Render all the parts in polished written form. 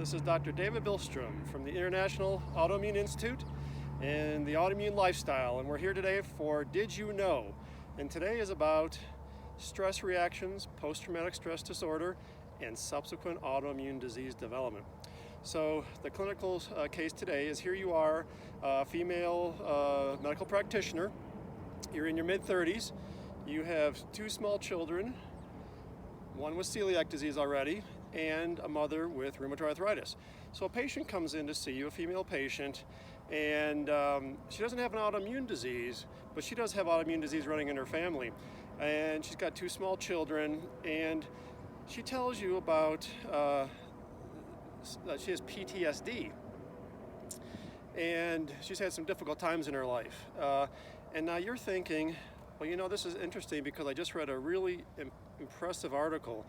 This is Dr. David Bilstrom from the International Autoimmune Institute and the Autoimmune Lifestyle, and we're here today for Did You Know? And today is about stress reactions, post-traumatic stress disorder, and subsequent autoimmune disease development. So the clinical case today is here you are, a female medical practitioner. You're in your mid-30s. You have two small children, one with celiac disease already, and a mother with rheumatoid arthritis. So a patient comes in to see you, a female patient, and she doesn't have an autoimmune disease, but she does have autoimmune disease running in her family. And she's got two small children, and she tells you about she has PTSD. And she's had some difficult times in her life. And now you're thinking, well, you know, this is interesting because I just read a really impressive article,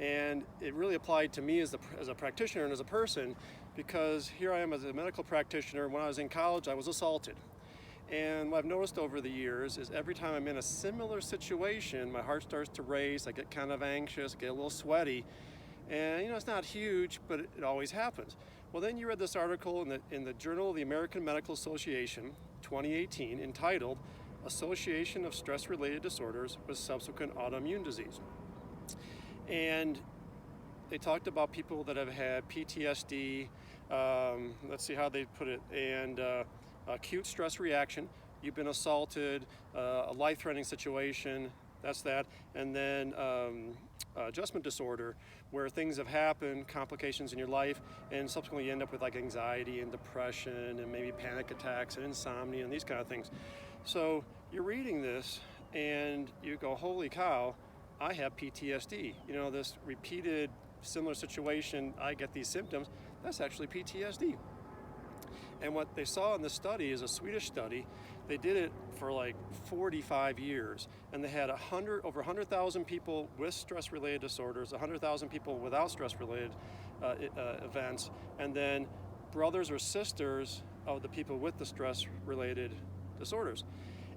and it really applied to me as a practitioner and as a person, because here I am as a medical practitioner. When I was in college, I was assaulted. And what I've noticed over the years is every time I'm in a similar situation, my heart starts to race, I get kind of anxious, get a little sweaty. And you know, it's not huge, but it always happens. Well, then you read this article in the Journal of the American Medical Association, 2018, entitled Association of Stress-Related Disorders with Subsequent Autoimmune Disease. And they talked about people that have had PTSD, let's see how they put it, and acute stress reaction. You've been assaulted, a life-threatening situation, that's that, and then adjustment disorder, where things have happened, complications in your life, and subsequently you end up with like anxiety and depression and maybe panic attacks and insomnia and these kind of things. So you're reading this and you go, holy cow, I have PTSD. You know, this repeated similar situation, I get these symptoms, that's actually PTSD. And what they saw in this study is a Swedish study. They did it for like 45 years, and they had over 100,000 people with stress-related disorders, 100,000 people without stress-related events, and then brothers or sisters of the people with the stress-related disorders.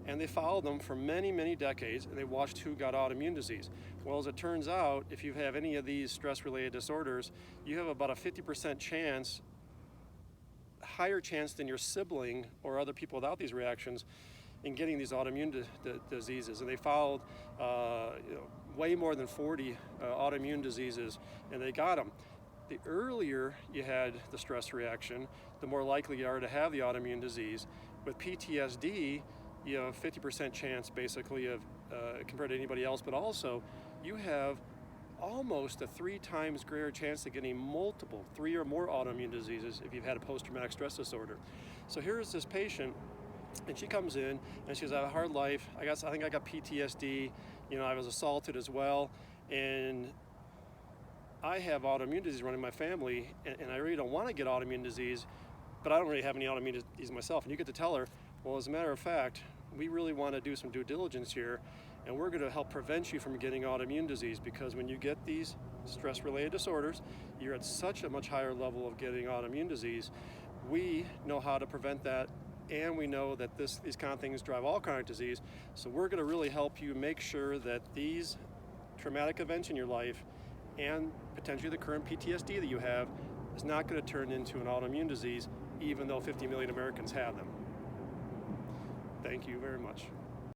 And they followed them for many, many decades, and they watched who got autoimmune disease. Well, as it turns out, if you have any of these stress-related disorders, you have about a 50% chance, higher chance than your sibling or other people without these reactions in getting these autoimmune diseases. And they followed way more than 40 autoimmune diseases, and they got them. The earlier you had the stress reaction, the more likely you are to have the autoimmune disease. With PTSD, you have a 50% chance basically of compared to anybody else, but also you have almost a 3 times greater chance of getting multiple, 3 or more autoimmune diseases if you've had a post-traumatic stress disorder. So here's this patient, and she comes in and she says, I have a hard life. I think I got PTSD. You know, I was assaulted as well, and I have autoimmune disease running in my family, and I really don't want to get autoimmune disease, but I don't really have any autoimmune disease myself. And you get to tell her, well, as a matter of fact, we really want to do some due diligence here, and we're going to help prevent you from getting autoimmune disease, because when you get these stress-related disorders, you're at such a much higher level of getting autoimmune disease. We know how to prevent that, and we know that these kind of things drive all kinds of disease, so we're going to really help you make sure that these traumatic events in your life and potentially the current PTSD that you have is not going to turn into an autoimmune disease, even though 50 million Americans have them. Thank you very much.